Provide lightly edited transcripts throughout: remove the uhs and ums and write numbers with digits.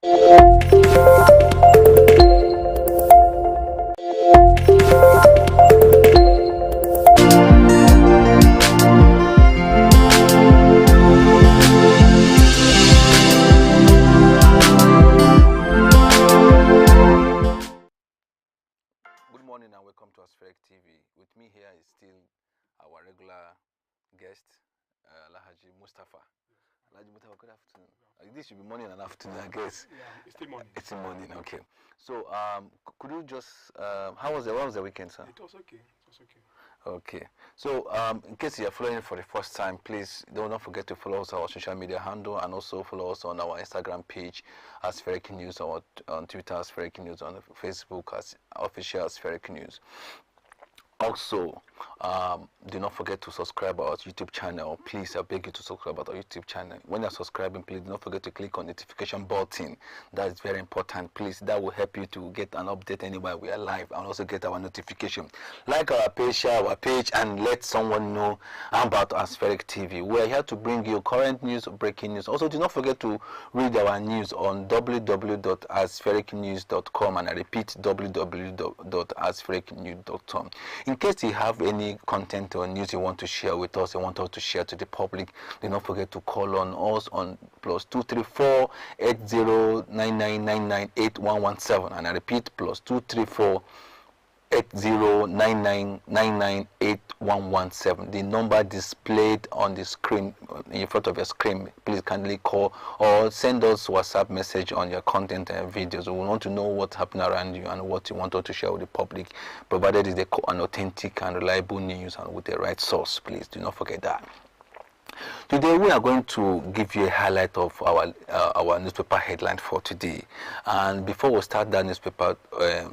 Good morning and welcome to Aspheric TV. With me here is still our regular guest, Alhaji Mustafa. Alhaji Mustafa, good afternoon. This should be morning and afternoon, I guess. Yeah, it's still morning. It's in morning, okay. So, could you just, how was the weekend, sir? It was okay. It was okay. Okay. So, in case you're following for the first time, please don't forget to follow us on our social media handle and also follow us on our Instagram page as Aspheric News, or on Twitter as Aspheric News, on Facebook as official Aspheric News. Also, do not forget to subscribe our YouTube channel. Please, I beg you to subscribe our YouTube channel. When you're subscribing, please do not forget to click on the notification button. That is very important. Please, that will help you to get an update anywhere we are live and also get our notification. Like our page, share our page, and let someone know about Aspheric TV. We are here to bring you current news, breaking news. Also, do not forget to read our news on www.asphericnews.com, and I repeat, www.asphericnews.com. In case you have any content or news you want to share with us, you want us to share to the public, do not forget to call on us on +234 8099998117, and I repeat, +234 8099998117. The number displayed on the screen, in front of your screen. Please kindly call or send us WhatsApp message on your content and videos. We want to know what's happening around you and what you want us to share with the public, provided it's an authentic and reliable news and with the right source. Please do not forget that. Today we are going to give you a highlight of our newspaper headline for today. And before we start that newspaper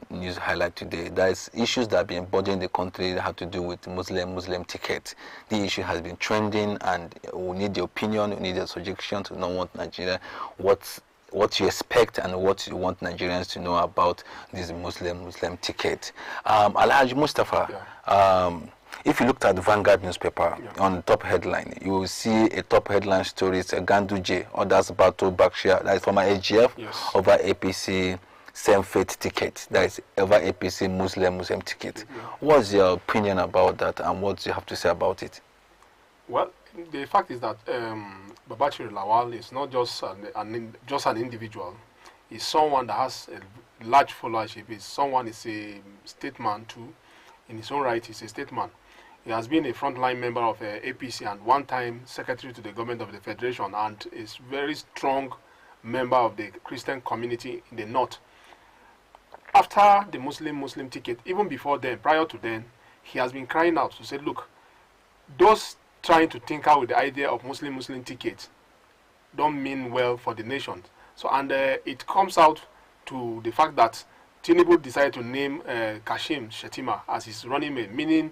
news highlight today, there is issues that have been bothering the country that have to do with Muslim ticket. The issue has been trending, and we need the opinion, we need the suggestion to know what Nigeria, what you expect and what you want Nigerians to know about this Muslim ticket. Alhaji Mustafa, yeah. If you looked at the Vanguard newspaper, yeah, on the top headline, you will see a top headline story. It's a Ganduje, others battle Babachir, that is from AGF, yes, over APC same faith ticket, that is over APC Muslim Ticket. Yeah. What's your opinion about that, and what do you have to say about it? Well, the fact is that Babachir Lawal is not just an individual. He's someone that has a large followership. He's a statesman too. In his own right, he's a statesman. He has been a frontline member of APC and one-time secretary to the government of the Federation, and is very strong member of the Christian community in the North. After the Muslim ticket, even before then, prior to then, he has been crying out to say, look, those trying to tinker with the idea of Muslim ticket don't mean well for the nation. So, and it comes out to the fact that Tinubu decided to name Kashim Shettima as his running mate, meaning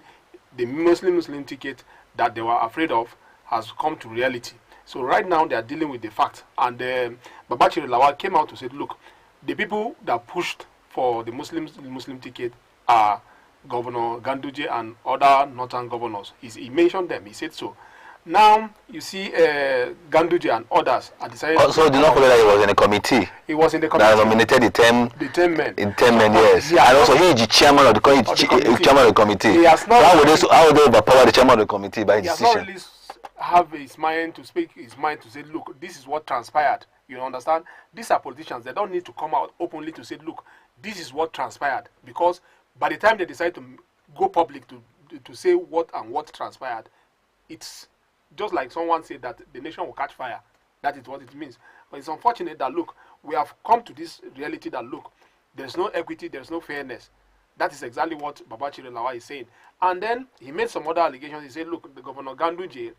the Muslim ticket that they were afraid of has come to reality. So right now they are dealing with the fact, and Babachir Lawal came out to say, look, the people that pushed for the Muslim ticket are Governor Ganduje and other northern governors. He mentioned them, he said so. Now you see Ganduje and others are decided. Also, do not forget that he was in a committee. He was in the committee that nominated the 10 men. Yes. Yeah, and also he is the chairman of the committee. He has not. How would they overpower the chairman of the committee by decision? He has not really have his mind to speak his mind to say, look, this is what transpired. You understand? These are politicians. They don't need to come out openly to say, look, this is what transpired, because by the time they decide to go public to say what transpired, it's just like someone said that the nation will catch fire. That is what it means. But it's unfortunate that, look, we have come to this reality that, look, there's no equity, there's no fairness. That is exactly what Babachir Lawal is saying. And then he made some other allegations. He said, look, the Governor Ganduje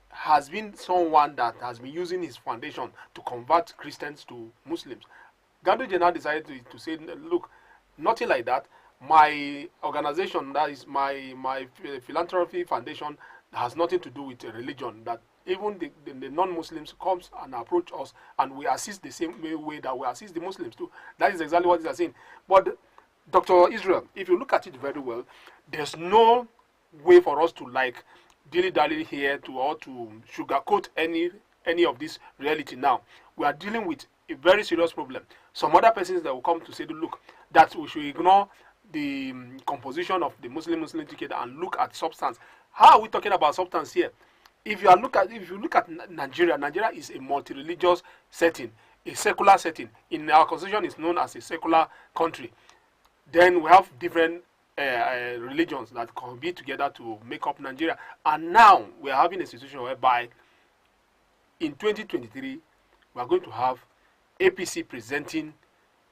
has been someone that has been using his foundation to convert Christians to Muslims. Ganduje now decided to say, look, nothing like that. My organization, that is my philanthropy foundation, has nothing to do with religion. That even the non-Muslims comes and approach us, and we assist the same way that we assist the Muslims too. That is exactly what they are saying. But Dr. Israel, if you look at it very well, there's no way for us to like dilly-dally here or to sugarcoat any of this reality now. We are dealing with a very serious problem. Some other persons that will come to say, look, that we should ignore the composition of the Muslim ticket and look at substance. How are we talking about substance here? If you look at Nigeria, Nigeria is a multi-religious setting, a secular setting. In our constitution, is known as a secular country. Then we have different religions that can be together to make up Nigeria. And now we are having a situation whereby in 2023 we are going to have APC presenting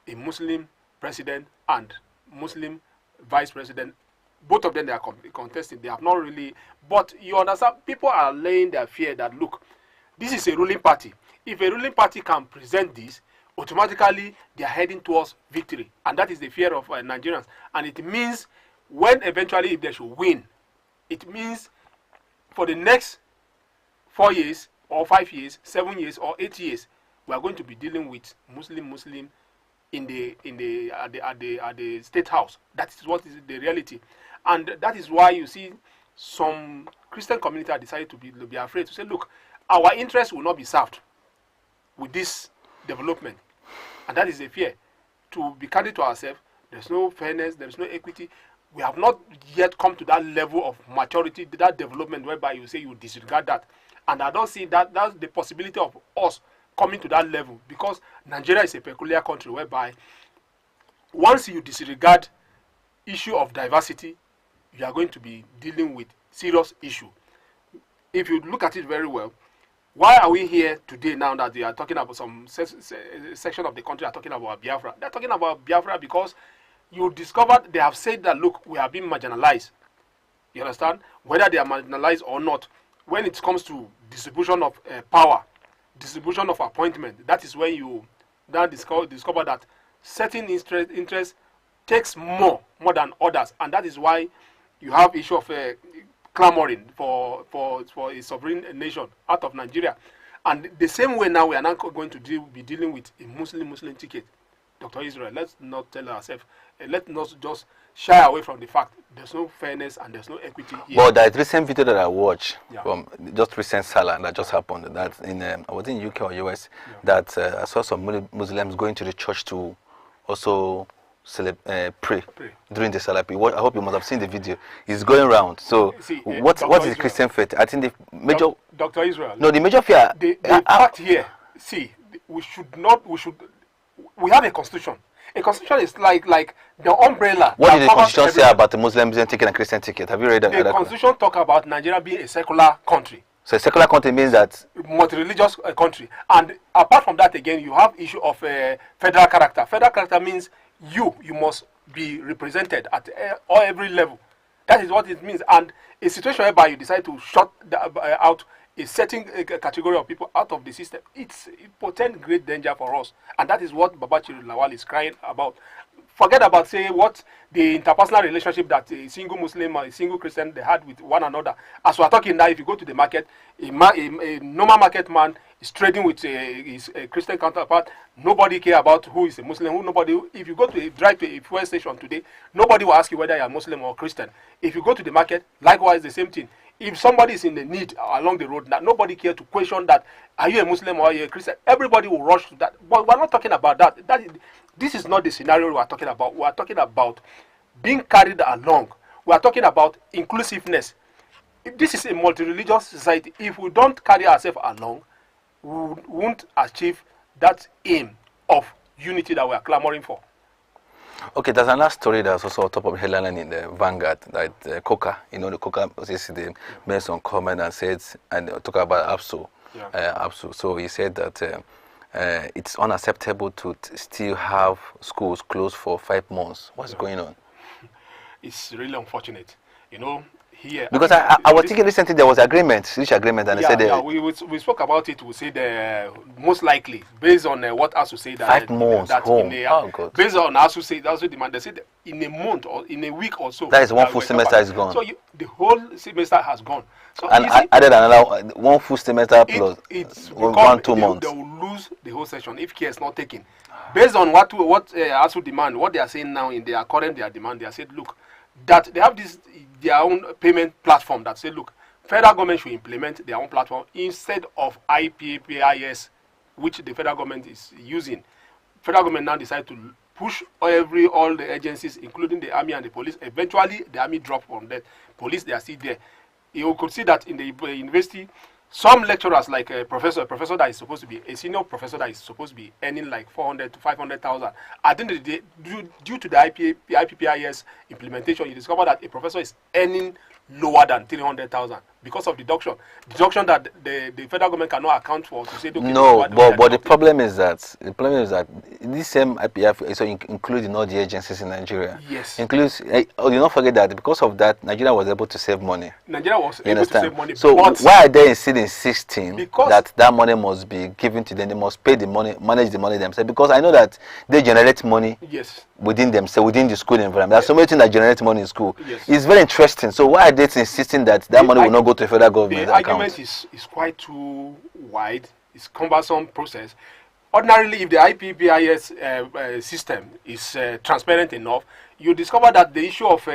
a Muslim president and Muslim vice president. Both of them, they are contesting. They have not really, but you understand, people are laying their fear that, look, this is a ruling party. If a ruling party can present this, automatically they are heading towards victory, and that is the fear of Nigerians. And it means when eventually, if they should win, it means for the next 4 years or 5 years, 7 years or 8 years, we are going to be dealing with Muslim at the state house. That is what is the reality, and that is why you see some Christian community are decided to be afraid to say, look, our interests will not be served with this development, and that is a fear. To be candid to ourselves, there's no fairness, there's no equity. We have not yet come to that level of maturity, that development whereby you say you disregard that, and I don't see that that's the possibility of us coming to that level, because Nigeria is a peculiar country whereby once you disregard issue of diversity, you are going to be dealing with serious issue. If you look at it very well, why are we here today now that they are talking about some section of the country are talking about Biafra? They're talking about Biafra because you discovered they have said that, look, we are being marginalized. You understand? Whether they are marginalized or not, when it comes to distribution of power, distribution of appointment, that is when you now discover that certain interest takes more than others, and that is why you have issue of clamoring for a sovereign nation out of Nigeria. And the same way now we are now going to be dealing with a Muslim ticket. Dr. Israel, let's not tell ourselves, let's not just shy away from the fact there's no fairness and there's no equity here. But that recent video that I watched from just recent Salah that just happened, that I was in UK or US, that I saw some Muslims going to the church to also pray during the Salah. I hope you must have seen the video. It's going around. So see, what is the Christian faith? I think the major Dr. Israel. No, the major fear. The fact here, see, we have a constitution. A constitution is like the umbrella. What did the constitution say about the Muslim ticket and Christian ticket? Have you read that? The constitution talk about Nigeria being a secular country. So a secular country means that multi-religious country. And apart from that, again, you have issue of federal character. Federal character means you must be represented at every level. That is what it means. And a situation whereby you decide to shut out a certain category of people out of the system, it portends great danger for us. And that is what Babachir Lawal is crying about. Forget about, say, what the interpersonal relationship that a single Muslim or a single Christian they had with one another. As we are talking now, if you go to the market, a normal market man is trading with his Christian counterpart. Nobody care about who is a Muslim. If you go to drive to a fuel station today, nobody will ask you whether you are Muslim or Christian. If you go to the market, likewise the same thing. If somebody is in the need along the road, that nobody care to question that, are you a Muslim or are you a Christian? Everybody will rush to that. But we're not talking about that. This is not the scenario we are talking about. We are talking about being carried along. We are talking about inclusiveness. This is a multi-religious society. If we don't carry ourselves along, we won't achieve that aim of unity that we are clamoring for. Okay, there's another story that's also on top of headline in the Vanguard, that Coca, the Coca yesterday made some comment and said, and talk about APSO. APSO. So he said that it's unacceptable to still have schools closed for 5 months. What's going on? It's really unfortunate, here. Because I was thinking recently there was agreement, reach agreement, and they said we spoke about it. We said most likely based on what ASU said that 5 months that home. Based on ASU said also demand, they said in a month or in a week or so. That is one full semester is gone. So the whole semester has gone. So and added another one full semester plus it's 2 months. They will lose the whole session if care is not taken. Based on what ASU demand, what they are saying now in their current demand, they are said, look, that they have their own payment platform that say, look, federal government should implement their own platform instead of IPPIS which the federal government is using. Federal government now decide to push all the agencies, including the army and the police. Eventually, the army drop from that. Police, they are still there. You could see that in the university, some lecturers, like a professor that is supposed to be a senior professor that is supposed to be earning like 400 to 500,000. At the end of the day, due to the IPPIS implementation, you discover that a professor is earning lower than 300,000 because of deduction that the federal government cannot account for to say, okay, no, but the problem is that this same IPF is including all the agencies in Nigeria. Yes. Includes, you not forget that because of that, Nigeria was able to save money. Nigeria was able to save money. So why are they still insisting that money must be given to them? They must pay the money, manage the money themselves. Because I know that they generate money. Yes. Within themselves, within the school environment. There's so many things that generate money in school. Yes. It's very interesting. So why are they insisting that money will not go to the federal government account? The argument is quite too wide. It's cumbersome process. Ordinarily, if the IPPIS system is transparent enough, you discover that the issue of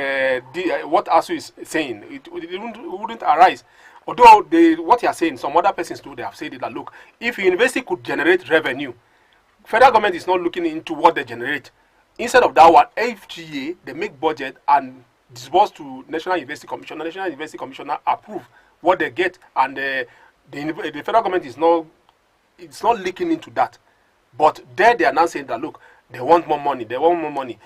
what ASU is saying, it wouldn't arise. Although what you are saying, some other persons too, they have said it, that look, if a university could generate revenue, federal government is not looking into what they generate. Instead of that one, FGA, they make budget and disburse to National University Commission. The National University Commissioner approve what they get, and the federal government is not looking into that. But there they are now saying that look, they want more money. They want more money.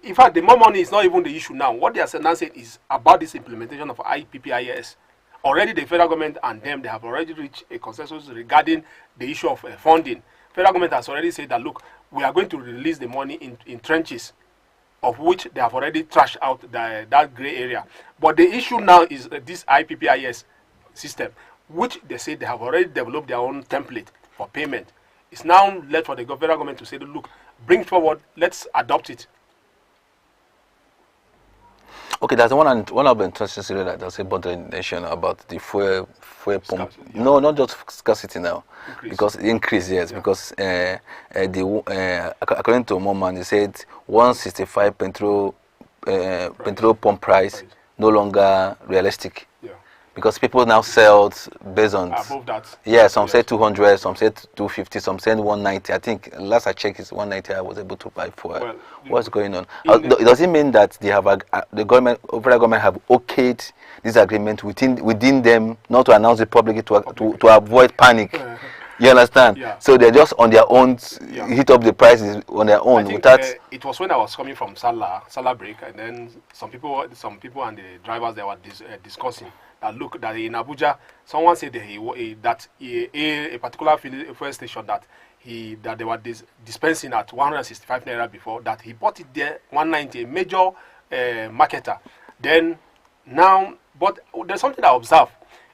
In fact, the more money is not even the issue now. What they are now saying is about this implementation of IPPIS. Already the federal government and them, they have already reached a consensus regarding the issue of funding. Federal government has already said that look, we are going to release the money in trenches, of which they have already trashed out that gray area. But the issue now is this IPPIS system, which they say they have already developed their own template for payment. It's now left for the federal government to say, look, bring forward, let's adopt it. Okay, there's one of the interesting series that does about the nation about the fuel pump. Yeah. No, not just scarcity now, Increase. because increase, yes, Yeah. because according to Moman, he said 165 petrol pump price no longer realistic. Yeah. Because people now sell based on Above that. yeah, some say 200, some say 250, some say 190. I think last I checked is 190. I was able to buy for. Well, what's going on? Does it mean that they have the government, federal government, have okayed this agreement within them, not to announce it publicly to avoid panic? You understand? Yeah. So they're just on their own, hit up the prices on their own. I think, without. It was when I was coming from Salah break, and then some people and the drivers, they were discussing that look, that in Abuja, someone said that a particular fuel station that they were dispensing at 165 naira before, that he bought it there 190, a major marketer. Then now, but there's something I observed.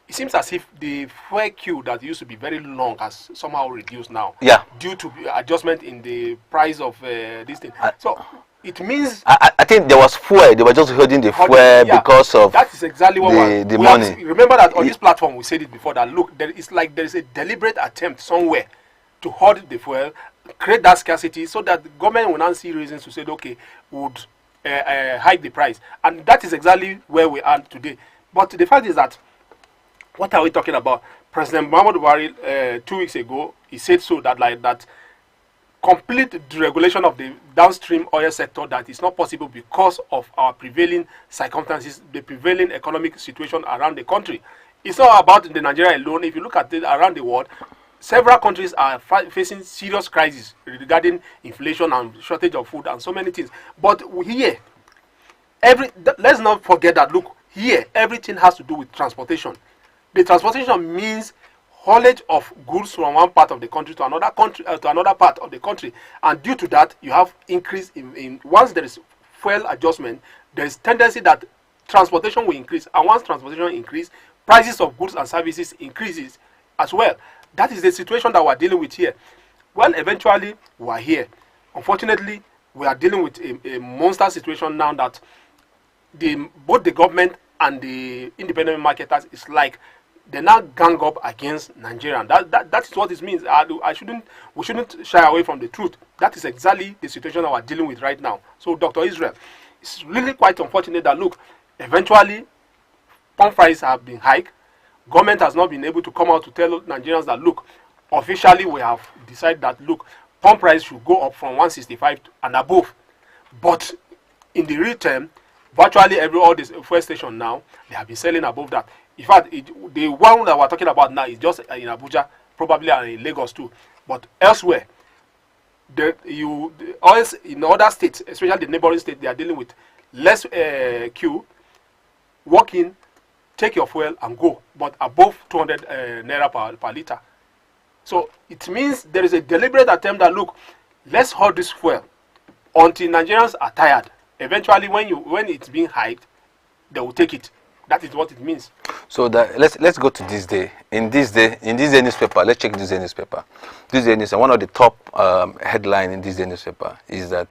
It seems as if the fuel queue that used to be very long has somehow reduced now. Yeah. Due to adjustment in the price of this thing. So it means I think there was fuel. They were just holding the fuel because of that is exactly what the money. Remember that on this platform we said it before, that look, there is a deliberate attempt somewhere to hold the fuel, create that scarcity, so that the government will not see reasons to say, okay, would hike the price, and that is exactly where we are today. But the fact is that, what are we talking about? President Muhammadu Buhari 2 weeks ago, he said so that complete deregulation of the downstream oil sector, that is not possible because of our prevailing circumstances, the prevailing economic situation around the country. It's not about the Nigeria alone. If you look at it around the world, several countries are facing serious crises regarding inflation and shortage of food and so many things. But here, let's not forget that, look, here everything has to do with transportation. The transportation means haulage of goods from one part of the country to another part of the country, and due to that, you have increase in once there is fuel adjustment, there is tendency that transportation will increase, and once transportation increase, prices of goods and services increases as well. That is the situation that we are dealing with here. Well, eventually we are here. Unfortunately, we are dealing with a monster situation now, that both the government and the independent marketers is like they now gang up against Nigeria. That is what it means. We shouldn't shy away from the truth. That is exactly the situation that we're dealing with right now. So, Dr. Israel, it's really quite unfortunate that, look, eventually pump prices have been hiked. Government has not been able to come out to tell Nigerians that, look, officially we have decided that, look, pump price should go up from 165 and above. But in the real term, virtually all this fuel station now, they have been selling above that. In fact, the one that we're talking about now is just in Abuja, probably in Lagos too. But elsewhere, oils in other states, especially the neighboring states, they are dealing with less queue, walk in, take your fuel and go, but above 200 naira per liter. So it means there is a deliberate attempt that, look, let's hold this fuel until Nigerians are tired. Eventually, when it's being hiked, they will take it. That is what it means. So let's go to this day. In this day newspaper, let's check this day newspaper. This day newspaper, one of the top headline in this day newspaper is that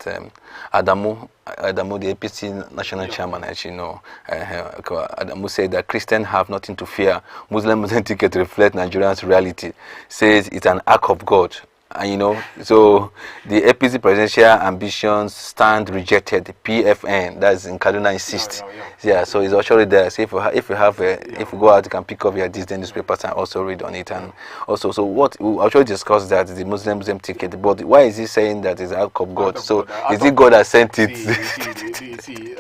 Adamu, the APC national chairman, as you know, Adamu said that Christians have nothing to fear. Muslim Ticket reflect Nigerians' reality. Says it's an act of God. And you know, so the APC presidential ambitions stand rejected. PFN, that's in Kaduna, insists. Yeah, so it's actually there. So if you go out, you can pick up your Disney newspapers and also read on it. And also, so what we actually discussed that the Muslim Ticket. But why is he saying that it's out of God? So is it God that sent it? See,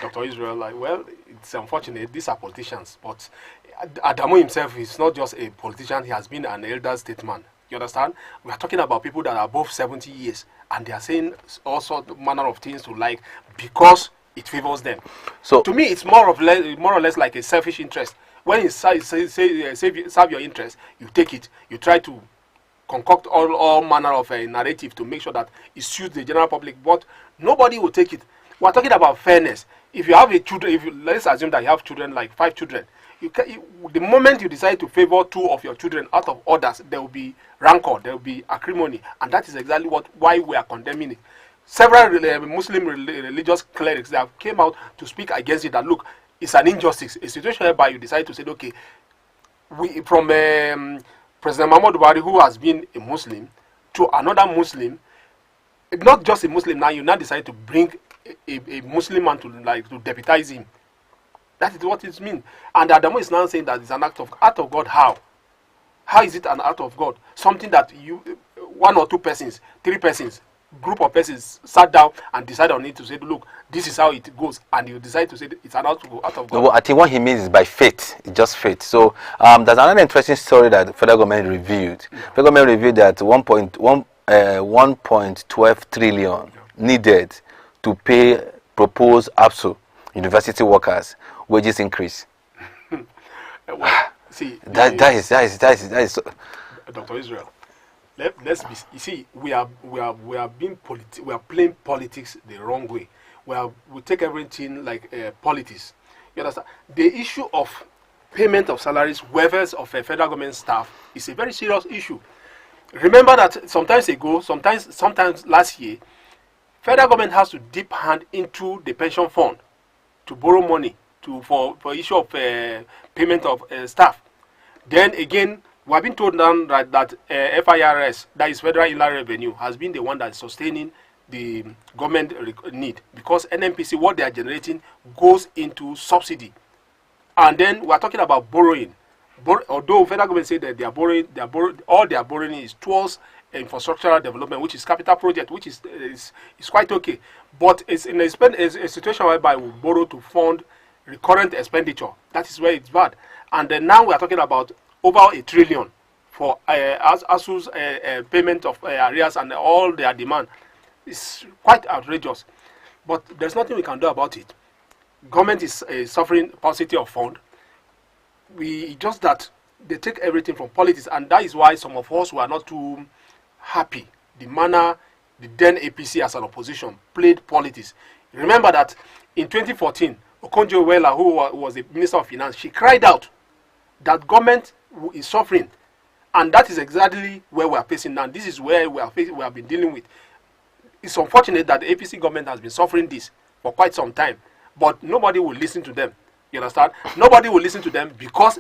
Dr. Israel, like, well, it's unfortunate. These are politicians, but Adamu himself is not just a politician. He has been an elder statesman. You understand? We are talking about people that are above 70 years, and they are saying all sorts of manner of things to like because it favors them. So to me, it's more or less like a selfish interest. When you serve your interest, you take it. You try to concoct all manner of a narrative to make sure that it suits the general public, but nobody will take it. We are talking about fairness. If you have let's assume that you have children, like 5 children. The moment you decide to favor 2 of your children out of others, there will be rancor, there will be acrimony, and that is exactly why we are condemning it. Several Muslim religious clerics that have came out to speak against it. That look, it's an injustice, a situation whereby you decide to say, okay, from President Muhammadu Buhari, who has been a Muslim, to another Muslim, not just a Muslim. Now you decide to bring a Muslim man to deputize him. That is what it means. And Adamu is now saying that it's an act of God. How? How is it an act of God? Something that 1 or 2 persons, 3 persons, group of persons sat down and decided on it to say, look, this is how it goes, and you decide to say it's an act of God. No, I think what he means is by faith. It's just faith. So there's another interesting story that the federal government reviewed. Federal government reviewed that 1.12 trillion needed to pay proposed APSU university workers wages increase. Well, see, that is Dr. Israel. Let's be. You see, we are playing politics the wrong way. We take everything like politics. You understand? The issue of payment of salaries, waivers of federal government staff is a very serious issue. Remember that sometimes last year, federal government has to dip hand into the pension fund to borrow money for issue of payment of staff. Then again, we have been told now that FIRS, that is Federal Inland Revenue, has been the one that is sustaining the government need, because NNPC, what they are generating goes into subsidy. And then we are talking about borrowing. Although federal government say that all they are borrowing is towards infrastructural development, which is capital project, which is quite okay. But it's in a situation whereby we borrow to fund recurrent expenditure. That is where it's bad. And then now we are talking about over 1 trillion for ASU's payment of arrears and all their demand. It's quite outrageous. But there's nothing we can do about it. Government is suffering paucity of fund. Just that they take everything from politics, and that is why some of us were not too happy the manner the then APC as an opposition played politics. Remember that in 2014, Okonjo-Iweala, who was the Minister of Finance, she cried out that government is suffering, and that is exactly where we are facing now. This is where we have been dealing with. It's unfortunate that the APC government has been suffering this for quite some time, but nobody will listen to them. You understand? Nobody will listen to them because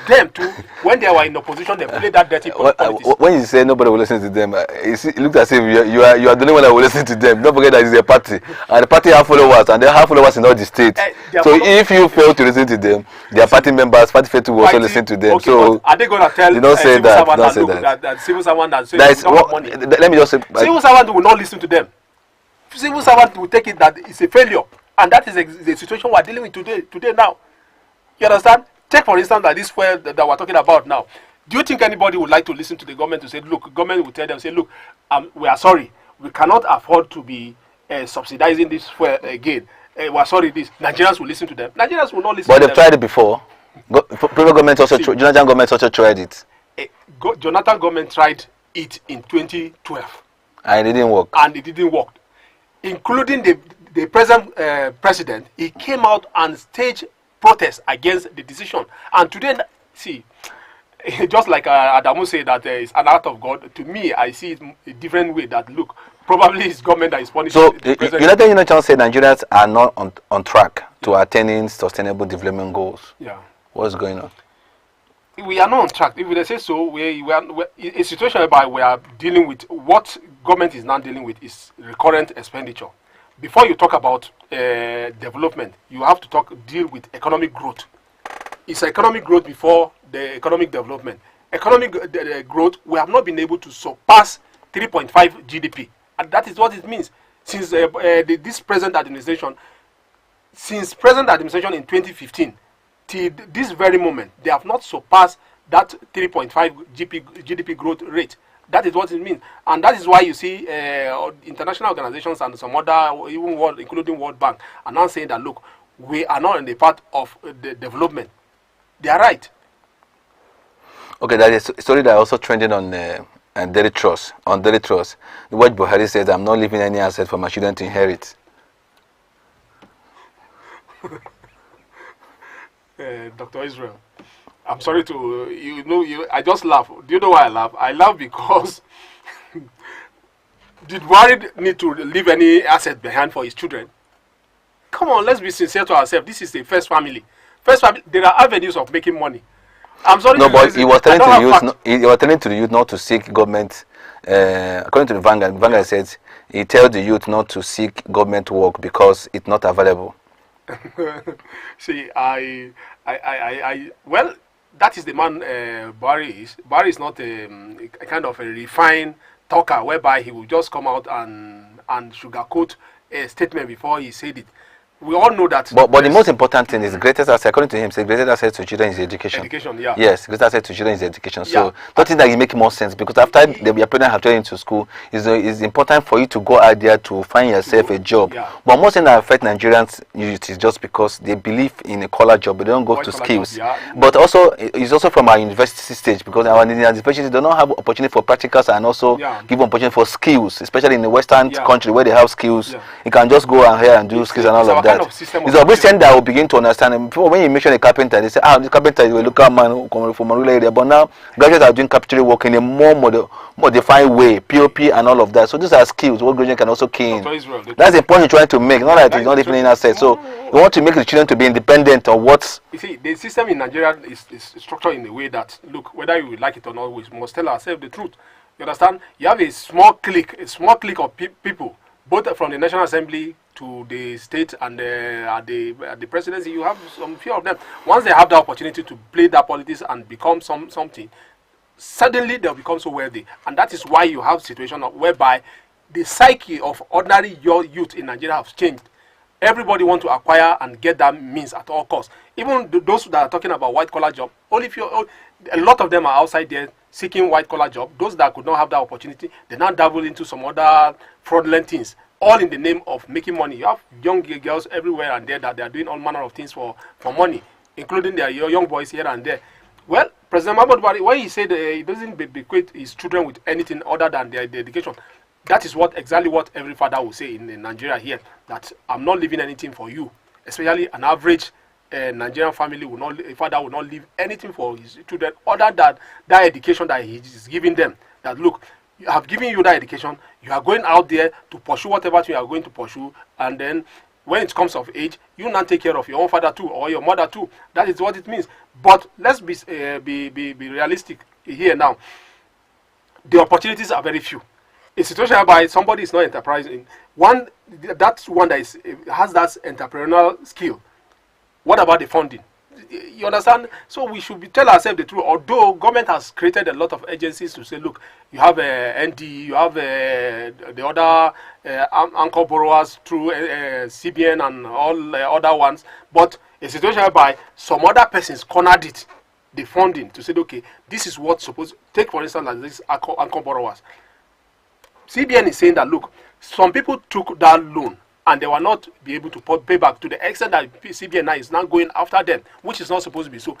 them to, when they were in opposition, they played that dirty politics. When you say nobody will listen to them, it looks as if you are the only one that will listen to them. Don't forget that it's a party, and the party have followers, and they have followers in all the states. So if you fail to listen to them, their party members, party fail to also listen to them. Okay, so are they going to tell don't say that. Don't say that civil servant that says money? Let me just say, civil servant will not listen to them. Civil servant will take it that it's a failure, and that is the situation we are dealing with today now. You understand? Take for instance that this fuel that we're talking about now. Do you think anybody would like to listen to the government to say, look, government will tell them, say, look, we are sorry, we cannot afford to be subsidizing this fuel again. We are sorry, this. Nigerians will listen to them. Nigerians will not listen. But to they've them. tried it before. Previous government also, Jonathan government also tried it. Jonathan government tried it in 2012. And it didn't work. And it didn't work. Including the present president, he came out and staged protests against the decision. And today, see, just like Adamu said that it's an act of God, to me, I see it a different way that, look, probably it's government that is punishing so the president. United Nations said Nigerians are not on track to attaining sustainable development goals. Yeah. What's going on? We are not on track. If they say so, we are a situation whereby we are dealing with what government is now dealing with is recurrent expenditure. Before you talk about development, you have to deal with economic growth. It's economic growth before the economic development. Economic growth, we have not been able to surpass 3.5 GDP, and that is what it means. Since this present administration, in 2015, till this very moment, they have not surpassed that 3.5 GDP growth rate. That is what it means, and that is why you see international organizations and some other, even including World Bank, are now saying that, look, we are not in the part of the development. They are right. Okay, that is a story that also trending on Daily Trust. On Daily Trust, the word Buhari says, "I'm not leaving any asset for my children to inherit." Dr. Israel, I'm sorry to, I just laugh. Do you know why I laugh? I laugh because did Buhari need to leave any asset behind for his children? Come on, let's be sincere to ourselves. This is the first family. There are avenues of making money. I'm sorry. No, but he was telling to the youth not to seek government. According to the Vanguard, said he tells the youth not to seek government work because it's not available. See, well, that is the man Buhari is. Buhari is not a kind of a refined talker whereby he will just come out and sugarcoat a statement before he said it. We all know that. But the most important thing is the greatest asset, according to him, the greatest asset to children is education. Education, yeah. Yes, the greatest asset to children is education. So don't think that it makes more sense, because after your parents have taken you to school, it's important for you to go out there to find yourself a job. Yeah. But most thing that affect Nigerians youth is just because they believe in a collar job, but they don't go to skills. Job, yeah. But also it's also from our university stage, because our universities do not have opportunity for practicals and also give opportunity for skills, especially in the Western country where they have skills. Yeah. You can just go out here and do skills and all of that. It's a recent that will begin to understand. Before, when you mention a carpenter, they say, the carpenter is a local man who comes from a rural area. But now, graduates are doing carpentry work in a more defined way, POP and all of that. So these are skills what graduates can also key in. That's the point you're trying to make. Not that it's not even in asset. So you want to make the children to be independent of what. You see, the system in Nigeria is structured in a way that, look, whether you like it or not, we must tell ourselves the truth. You understand? You have a small clique of people, both from the National Assembly to the state and at the presidency. You have some few of them. Once they have the opportunity to play that politics and become something, suddenly they'll become so wealthy. And that is why you have a situation whereby the psyche of ordinary youth in Nigeria has changed. Everybody wants to acquire and get that means at all costs. Even those that are talking about white-collar job, a lot of them are outside there seeking white-collar job. Those that could not have that opportunity, they now dabble into some other fraudulent things, all in the name of making money. You have young girls everywhere and there that they are doing all manner of things for money, including their young boys here and there. Well, President Mahmoud Buhari, when he said he doesn't bequeath his children with anything other than their education, that is exactly what every father will say in Nigeria here, that I'm not leaving anything for you. Especially an average Nigerian family father will not leave anything for his children other than that education that he is giving them. That, look, I have given you that education, you are going out there to pursue whatever you are going to pursue, and then when it comes of age, you now take care of your own father too or your mother too. That is what it means. But let's be realistic here now. The opportunities are very few. A situation whereby somebody is not enterprising, that's one that has that entrepreneurial skill. What about the funding? You understand? So we should tell ourselves the truth. Although government has created a lot of agencies to say, look, you have ND, you have the other anchor borrowers through CBN and all other ones, but a situation whereby some other persons cornered it, the funding, to say, okay, this is what's supposed. Take for instance, like this anchor borrowers. CBN is saying that, look, some people took that loan and they will not be able to pay back to the extent that CBN now is now going after them, which is not supposed to be so.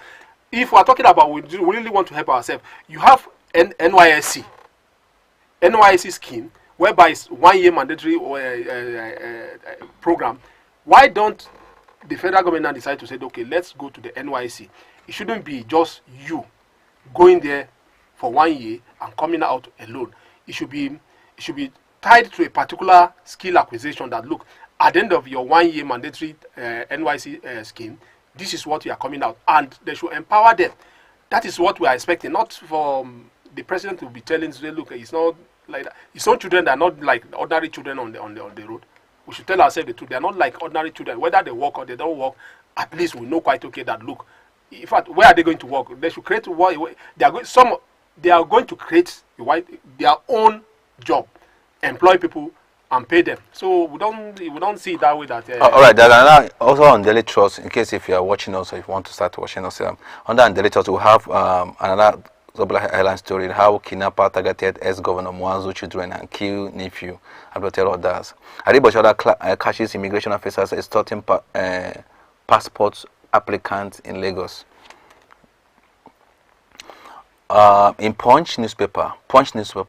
If we are talking about we really want to help ourselves, you have NYSC scheme, whereby it's 1 year mandatory program. Why don't the federal government now decide to say, okay, let's go to the NYSC? It shouldn't be just you going there for 1 year and coming out alone. It should be tied to a particular skill acquisition that, look, at the end of your 1 year mandatory NYC scheme, this is what you are coming out, and they should empower them. That is what we are expecting, not for the president to be telling us, look, it's not like that. His own children are not like ordinary children on the road. We should tell ourselves the truth. They are not like ordinary children. Whether they work or they don't work, at least we know quite okay that, look, in fact, where are they going to work? They should create they are going to create their own job, employ people and pay them. So we don't see it that way. That all right. There's another also on Daily Trust. In case if you are watching us or if you want to start watching us, under Daily Trust we have another Island story: how kidnapper targeted ex-governor Mwanzu's children and killed nephew, and tell others. Babachir catches immigration officers extorting passport applicants in Lagos. In Punch newspaper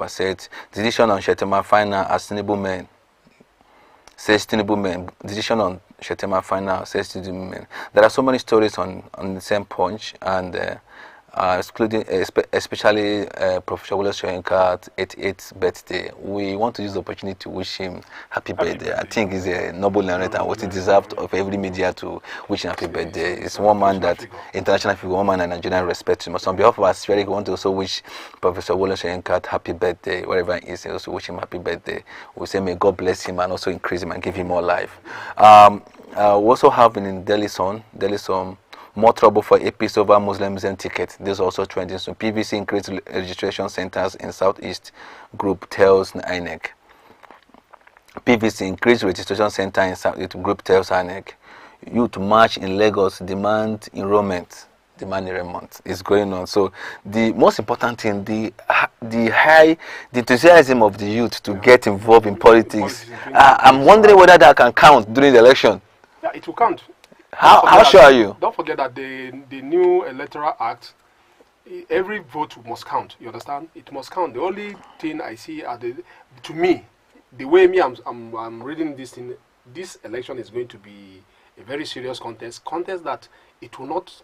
said decision on Shettima final as Tinubu men. Says Tinubu men. Decision on Shettima final says Tinubu men. There are so many stories on the same Punch, and excluding especially Professor Wole Soyinka's 88th birthday. We want to use the opportunity to wish him happy birthday. I think he's a noble narrator and what he deserves of every media to wish him happy birthday. It's one man that international figure, one man and Nigerian respect him. So on behalf of us, we want to also wish Professor Wole Soyinka happy birthday wherever he is. Also wish him happy birthday. We say may God bless him and also increase him and give him more life. We also have in Delhi Sun. More trouble for APC over Muslim Muslim Ticket. This is also trending. So PVC increased registration centers in Southeast Group tells INEC. PVC increased registration center in Southeast Group tells INEC. Youth march in Lagos demand enrollment. Demand enrollment is going on. So the most important thing, the enthusiasm of the youth to get involved in politics. I'm wondering whether that can count during the election. Yeah, it will count. How sure are you? Don't forget that the new electoral act, every vote must count. You understand? It must count. The only thing I see to me, the way I'm reading this thing, this election is going to be a very serious contest that it will not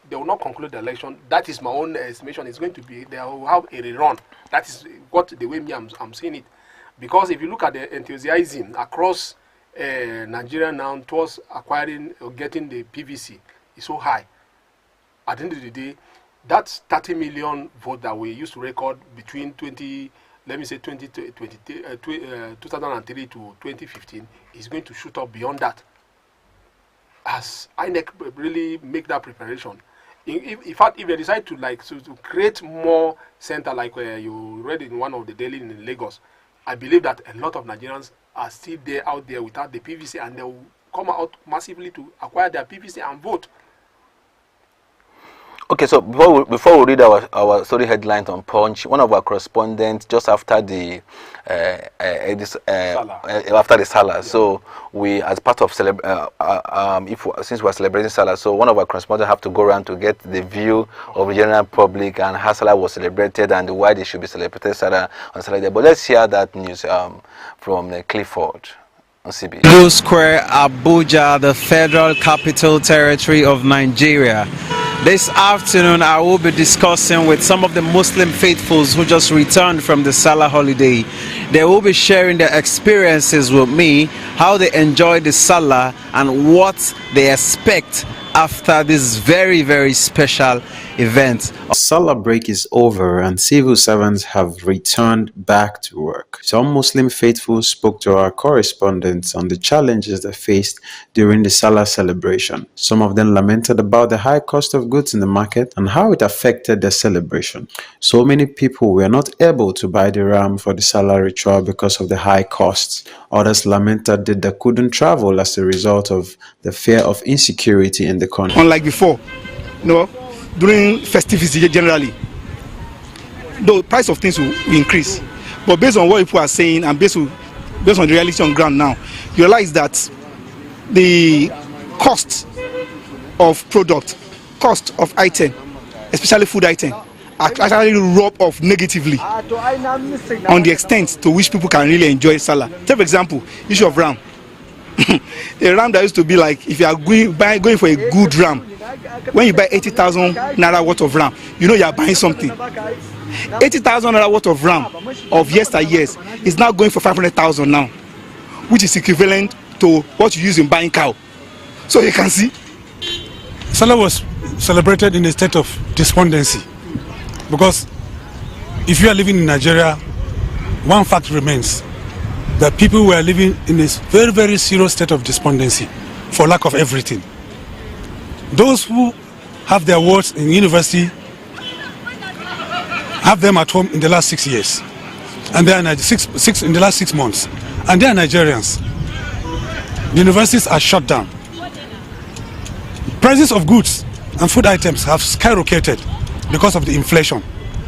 they will not conclude the election. That is my own estimation. It's going to be, they will have a rerun. That is what the way I'm seeing it, because if you look at the enthusiasm across Nigeria now towards acquiring or getting the PVC is so high. At the end of the day, that 30 million vote that we used to record between 2003 to 2015 is going to shoot up beyond that. As INEC really make that preparation, in fact, if they decide to to create more center like you read in one of the daily in Lagos, I believe that a lot of Nigerians are still out there without the PVC, and they will come out massively to acquire their PVC and vote. Okay, so before we read our story headlines on Punch, one of our correspondents just after the Salah. Yeah. So we, as part of since we're celebrating Salah, so one of our correspondents have to go around to get the view of the general public and how Salah was celebrated and why they should be celebrated Salah on Saturday. But let's hear that news from Clifford on CB. Blue Square, Abuja, the Federal Capital Territory of Nigeria. This afternoon, I will be discussing with some of the Muslim faithfuls who just returned from the Salah holiday. They will be sharing their experiences with me, how they enjoy the Salah and what they expect after this very, very special event. Salah break is over and civil servants have returned back to work. Some Muslim faithful spoke to our correspondents on the challenges they faced during the Salah celebration. Some of them lamented about the high cost of goods in the market and how it affected their celebration. So many people were not able to buy the ram for the Salah ritual because of the high costs. Others lamented that they couldn't travel as a result of the fear of insecurity in the country. Unlike before, during festivities generally, the price of things will increase. But based on what people are saying and based on the reality on ground now, you realize that the cost of product, cost of item, especially food item, are actually rub off negatively on the extent to which people can really enjoy Salah. Take for example, issue of ram. A ram that used to be like, if you are going for a good ram, when you buy 80,000 naira worth of ram, you know you are buying something. 80,000 naira worth of ram of yesteryears is now going for 500,000 now, which is equivalent to what you use in buying cow. So you can see, Salah was celebrated in a state of despondency, because if you are living in Nigeria, one fact remains, that people were living in a very, very serious state of despondency for lack of everything. Those who have their wards in university have them at home in the last 6 years, and they are in the last 6 months, and they are Nigerians. The universities are shut down. Prices of goods and food items have skyrocketed because of the inflation,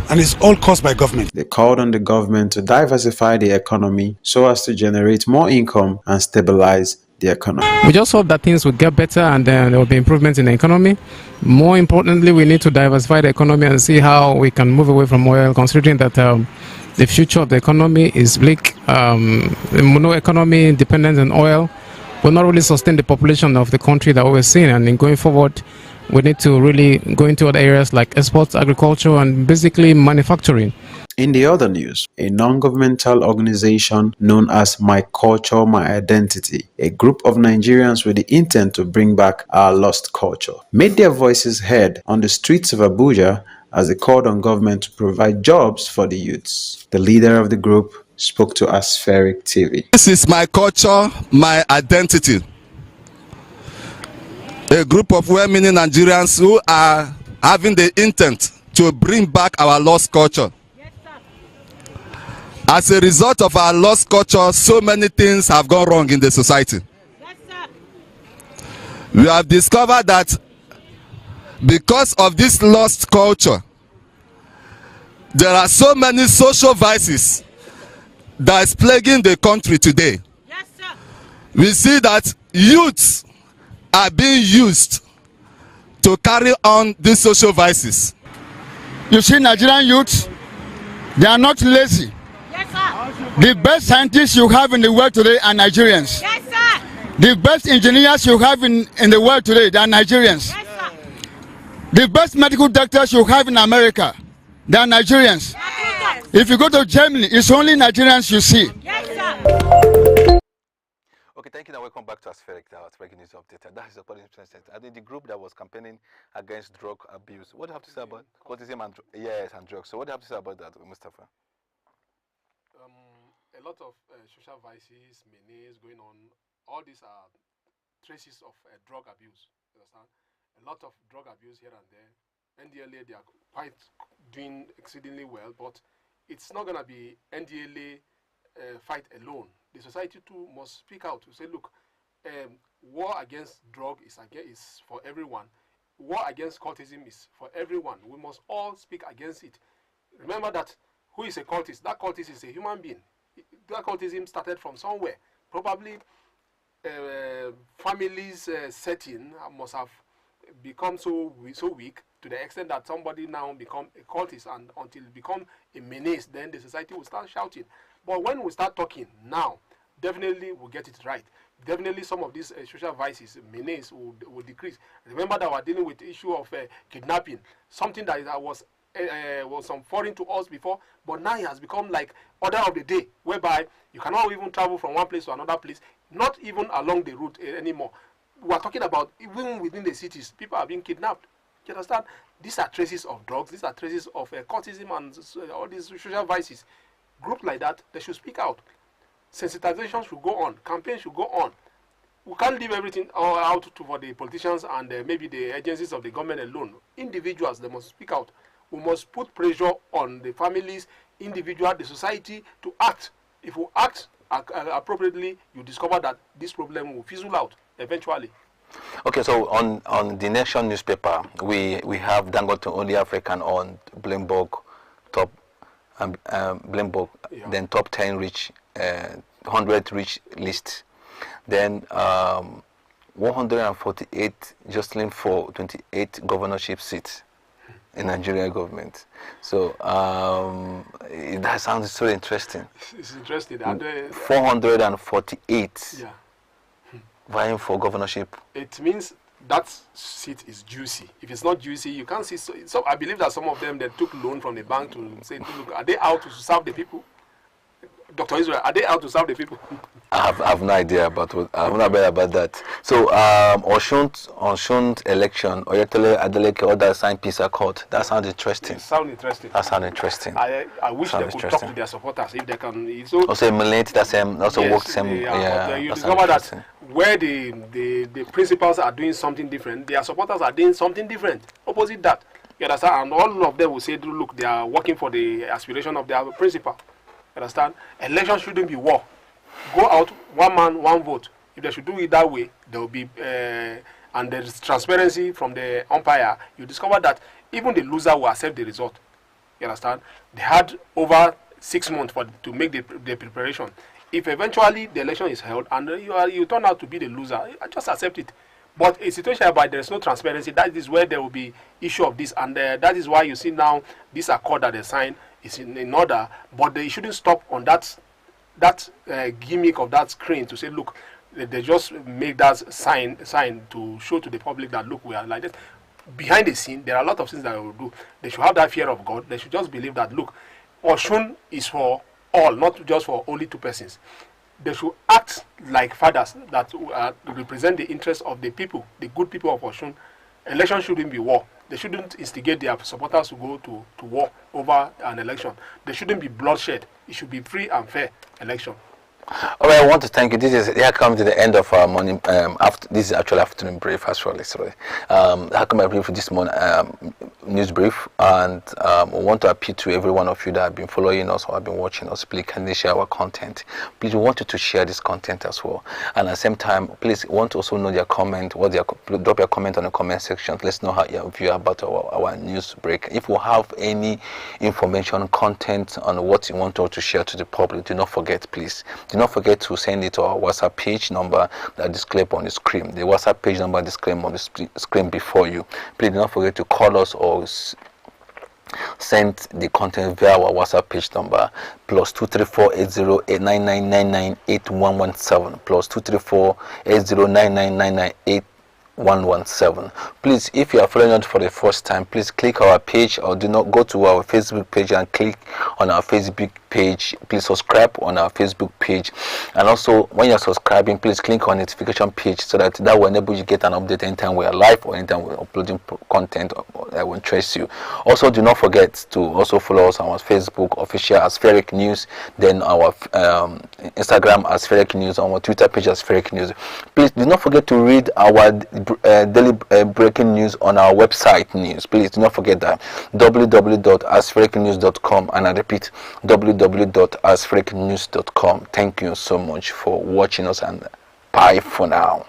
and it's all caused by government. They called on the government to diversify the economy so as to generate more income and stabilize the economy. We just hope that things will get better and then there will be improvements in the economy. More importantly, we need to diversify the economy and see how we can move away from oil, considering that the future of the economy is bleak. The mono economy dependent on oil will not really sustain the population of the country that we're seeing, and in going forward, we need to really go into other areas like exports, agriculture, and basically manufacturing. In the other news, a non-governmental organization known as My Culture, My Identity, a group of Nigerians with the intent to bring back our lost culture, made their voices heard on the streets of Abuja as they called on government to provide jobs for the youths. The leader of the group spoke to Aspheric TV. This is My Culture, My Identity, a group of well-meaning Nigerians who are having the intent to bring back our lost culture. As a result of our lost culture, so many things have gone wrong in the society. We have discovered that because of this lost culture, there are so many social vices that is plaguing the country today. We see that youths are being used to carry on these social vices. You see, Nigerian youths, they are not lazy. Yes, sir. The best scientists you have in the world today are Nigerians. Yes, sir. The best engineers you have in the world today, they are Nigerians. Yes, sir. The best medical doctors you have in America, they are Nigerians. Yes. If you go to Germany, it's only Nigerians you see. Yes, sir. Okay, thank you, and welcome back to Aspheric News Update. That is according to I think the group that was campaigning against drug abuse. What do you have to say about cultism and drugs? So what do you have to say about that, Mustafa? A lot of social vices, menace going on. All these are traces of drug abuse. You understand? A lot of drug abuse here and there. NDLA, they are quite doing exceedingly well, but it's not going to be NDLA fight alone. The society too must speak out to say, look, war against drug is for everyone. War against cultism is for everyone. We must all speak against it. Remember that who is a cultist? That cultist is a human being. That cultism started from somewhere. Probably families' setting must have become so weak to the extent that somebody now become a cultist, and until it become a menace, then the society will start shouting. But when we start talking now, definitely we'll get it right. Definitely some of these social vices, menace will decrease. Remember that we're dealing with the issue of kidnapping, something that was was some foreign to us before, but now it has become like order of the day, whereby you cannot even travel from one place to another place, not even along the route anymore. We are talking about even within the cities, people are being kidnapped. You understand? These are traces of drugs. These are traces of cultism and all these social vices. Groups like that, they should speak out. Sensitization should go on. Campaigns should go on. We can't leave everything out for the politicians and maybe the agencies of the government alone. Individuals, they must speak out. We must put pressure on the families, individual, the society to act. If we act appropriately, you discover that this problem will fizzle out eventually. Okay, so on the Nation newspaper, we have Dangote Only African on Bloomberg top, Bloomberg, yeah. Then top 10 rich, 100 rich list, then 148 jostling for 28 governorship seats in Nigerian government. So that sounds so interesting. It's interesting. 448. Yeah. Vying for governorship. It means that seat is juicy. If it's not juicy, you can't see. So I believe that some of them, they took loan from the bank to say, look, are they out to serve the people? Dr. Israel, are they out to serve the people? I have no idea about that. So Oshun election, Oyetole Adeleke order signed peace accord. That sounds interesting. That sounds interesting. I wish they could talk to their supporters if they can. Also emulate that same, also yes, work same. Yeah, you discover that where the principals are doing something different, their supporters are doing something different, opposite that. You understand? And all of them will say, look, they are working for the aspiration of their principal. You understand? Election shouldn't be war. Go out, one man, one vote. If they should do it that way, there will be, and there is transparency from the umpire. You discover that even the loser will accept the result. You understand? They had over 6 months to make the preparation. If eventually the election is held and you turn out to be the loser, just accept it. But a situation whereby there is no transparency, that is where there will be issue of this, and that is why you see now this accord that they signed is in order, but they shouldn't stop on that gimmick of that screen to say, look, they just make that sign to show to the public that, look, we are like this. Behind the scene, there are a lot of things that they will do. They should have that fear of God. They should just believe that, look, Oshun is for all, not just for only 2 persons. They should act like fathers that represent the interests of the people, the good people of Oshun. Election shouldn't be war. They shouldn't instigate their supporters to go to war over an election. There shouldn't be bloodshed. It should be free and fair election. All right, I want to thank you. Here comes to the end of our morning. This is actually afternoon brief as well. Sorry. How come I brief this morning news brief? And we want to appeal to every one of you that have been following us or have been watching us. Please kindly share our content. Please, we want you to share this content as well. And at the same time, please want to also know their comment. Drop your comment on the comment section. Let's know how you feel about our news break. If we have any information, content on what you want to share to the public, do not forget, please. Do not forget to send it to our WhatsApp page number that is displayed on the screen. The WhatsApp page number displayed on the screen before you. Please do not forget to call us or send the content via our WhatsApp page number +234 80899998 8117 +234 8099998117. 117. Please, if you are following us for the first time, please click our page or do not go to our Facebook page and click on our Facebook page. Please subscribe on our Facebook page, and also when you're subscribing, please click on notification page so that will enable you to get an update anytime we are live or anytime we're uploading content that will interest you. Also, do not forget to also follow us on our Facebook official as Spheric News, then our Instagram as Spheric News, on our Twitter page as Spheric News. Please do not forget to read our daily breaking news on our website news. Please do not forget that www.asfericnews.com, and I repeat, www.asfericnews.com. Thank you so much for watching us, and bye for now.